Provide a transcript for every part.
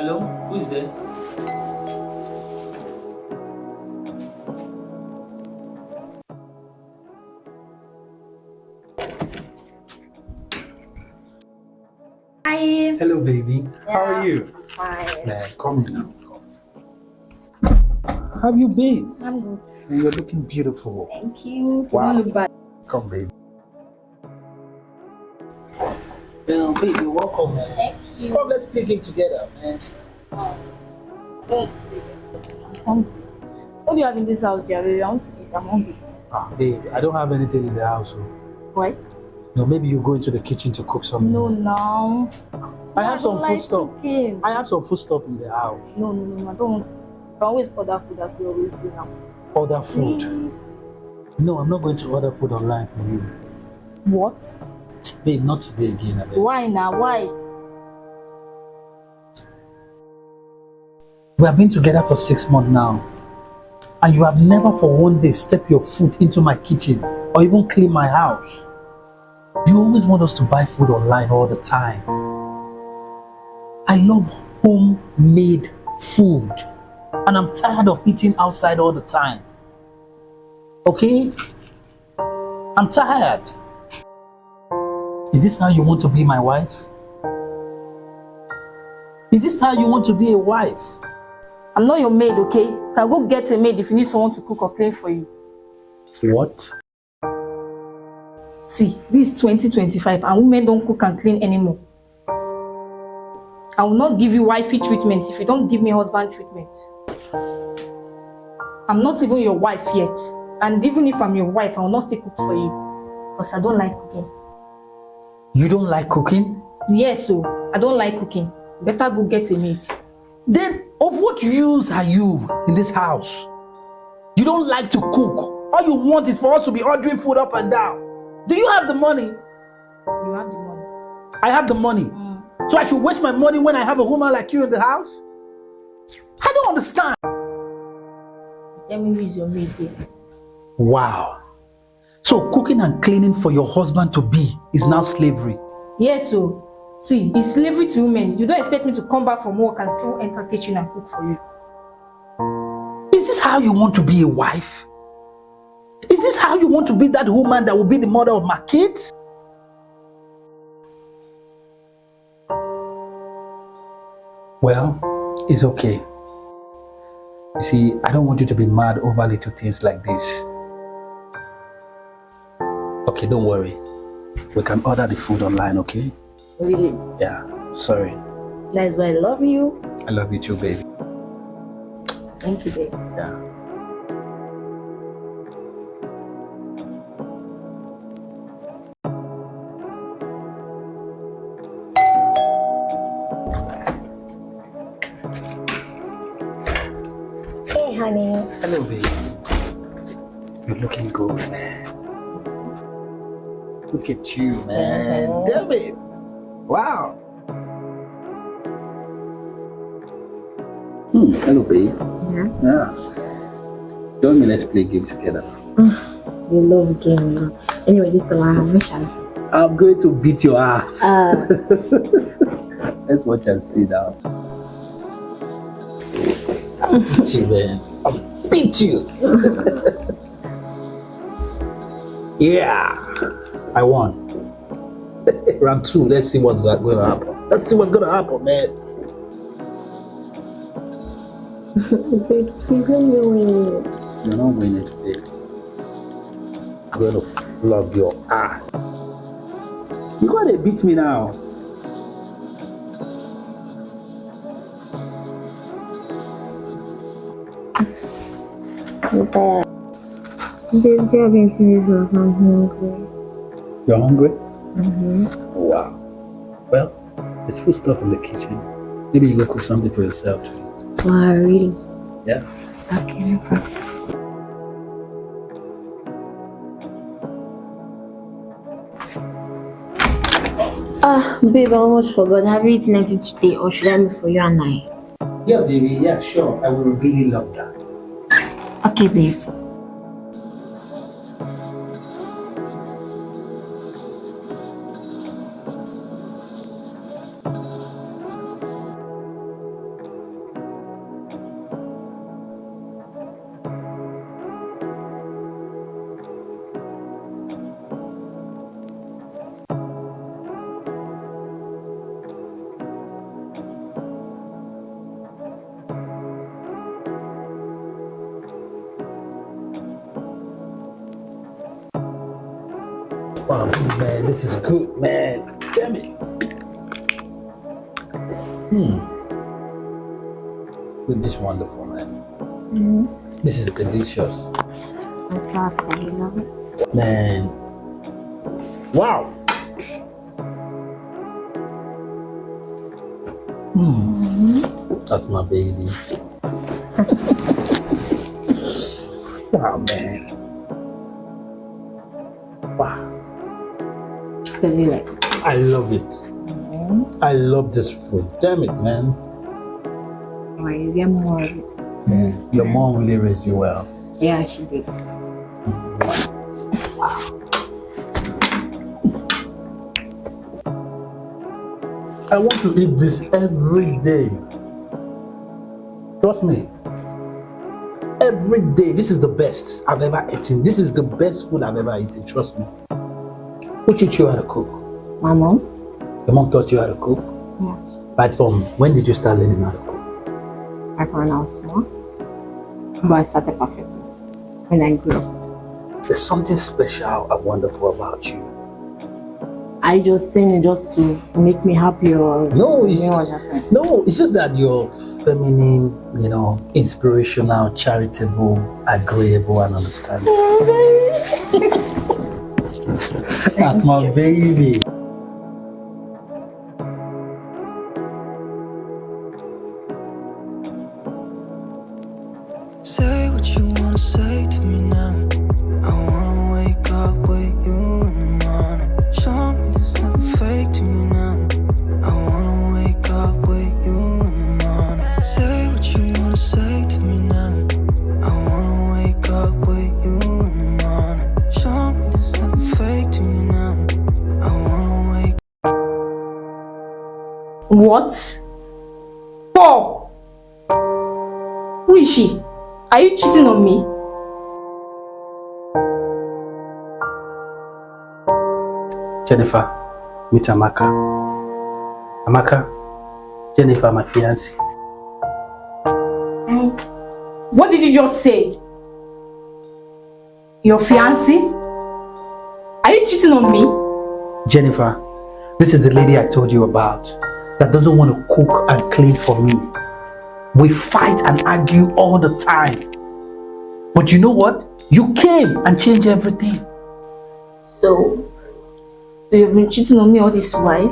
Hello, who is there? Hi. Hello, baby. Yeah, How are you? Fine. Man, come in now. How have you been? I'm good. You're looking beautiful. Thank you. Wow. You don't look bad. Come, baby. Well, baby, welcome, man. Thank you. Come, let's play game together, man. Good. What do you have in this house, Jerry? I want to eat. I'm hungry. Babe, I don't have anything in the house. So. Why? No, maybe you go into the kitchen to cook something. No. I have some food stuff. Cooking. I have some food stuff in the house. No. I don't. I always order food as you always do now. Order food? Please. No, I'm not going to order food online for you. What? Babe, not today again. Why now? Why? We have been together for 6 months now. And you have never for one day stepped your foot into my kitchen or even clean my house. You always want us to buy food online all the time. I love homemade food. And I'm tired of eating outside all the time. Okay? I'm tired. Is this how you want to be my wife? Is this how you want to be a wife? I'm not your maid, okay? Can go get a maid if you need someone to cook or clean for you. What? See, this is 2025 and women don't cook and clean anymore. I will not give you wifey treatment if you don't give me husband treatment. I'm not even your wife yet. And even if I'm your wife, I will not stay cook for you. Because I don't like cooking. You don't like cooking? Yes, so I don't like cooking. Better go get a maid. Then, of what use are you in this house? You don't like to cook. All you want is for us to be ordering food up and down. Do you have the money? You have the money. I have the money. So I should waste my money when I have a woman like you in the house? I don't understand. Tell me who is your maid there. Wow. So cooking and cleaning for your husband to be is now slavery. Yes, so see, it's slavery to women. You don't expect me to come back from work and still enter kitchen and cook for you. Is this how you want to be a wife? Is this how you want to be that woman that will be the mother of my kids? Well, it's okay. You see, I don't want you to be mad over little things like this. Okay, don't worry. We can order the food online, okay? Really? Yeah, sorry. That's why I love you. I love you too, baby. Thank you, babe. Yeah. Hey, honey. Hello, baby. You're looking good, man. Look at you, man. Damn it. Wow. Hello, babe. Yeah. Join me, let's play a game together. You love game. Anyway, this time I have no chance. I'm going to beat your ass. Let's watch and see now. I'll beat you, man. I'll beat you. Yeah. I won. Round 2. Let's see what's going to happen. Let's see what's going to happen, man. Babe, please let me win. You're not winning today. I'm going to flog your ass. You gotta beat me now. Babe, you have been to this house. I'm hungry. You're hungry? Mm-hmm. Wow. Well, there's food stuff in the kitchen. Maybe you go cook something for yourself. Wow, really? Yeah. Okay, no problem. Babe, I almost forgot. Have you eaten anything today, or should I make for you and I? Yeah, baby. Yeah, sure. I will really love that. Okay, babe. Wow, man, this is good, man. Damn it. Good, this is wonderful, man. This is delicious. I'm so happy. You love it? Man. Wow. That's my baby. Wow, man. Wow. So you like? I love it. I love this food. Damn it, man. Why you get more of it? Man, your mom really raised you well. Yeah, she did. I want to eat this every day. Trust me. Every day. This is the best I've ever eaten. This is the best food I've ever eaten. Trust me. Who taught you how to cook? My mom? Your mom taught you how to cook? Yeah. Right from when did you start learning how to cook? Like when I was small. But I started perfectly when I grew up. There's something special and wonderful about you. I just saying it just to make me happy or No, it's, you know what I'm saying? no, it's just that you're feminine, inspirational, charitable, agreeable, and understanding. That's my baby. Say what you wanna say to me now. I wanna wake up with you in the morning. Show me there's nothing fake to you now. I wanna wake up with you in the morning. Say what you wanna say to me now. I wanna wake up with you in the morning. Show me there's nothing fake to you now. I wanna wake. What? Paul! Who is she? Are you cheating on me? Jennifer, meet Amaka. Amaka, Jennifer, my fiancée. What did you just say? Your fiancé? Are you cheating on me? Jennifer, this is the lady I told you about that doesn't want to cook and clean for me. We fight and argue all the time. But you know what? You came and changed everything. So you've been cheating on me all this while?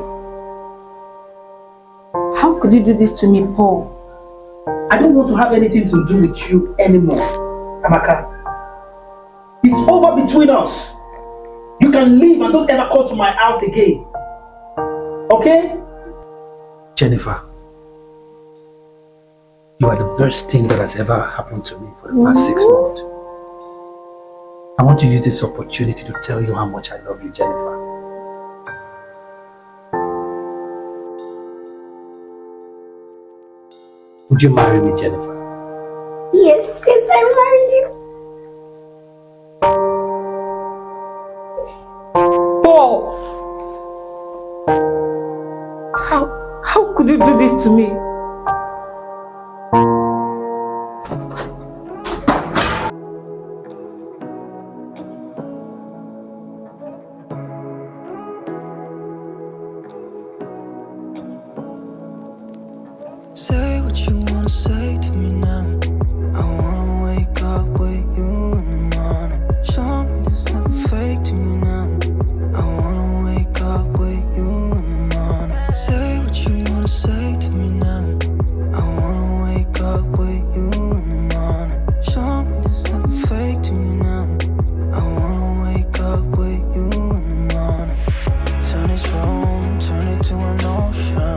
How could you do this to me, Paul? I don't want to have anything to do with you anymore, Amaka. It's over between us. You can leave and don't ever come to my house again. Okay? Jennifer, you are the best thing that has ever happened to me for the past 6 months. I want to use this opportunity to tell you how much I love you, Jennifer. Would you marry me, Jennifer? Yes, I marry you. Paul! How could you do this to me? Say what you wanna say to me now. I wanna wake up with you in the morning. Show me there's nothing fake to you now. I wanna wake up with you in the morning. Say what you wanna say to me now. I wanna wake up with you in the morning. Show me there's nothing fake to you now. I wanna wake up with you in the morning. Turn this room, turn it to an ocean.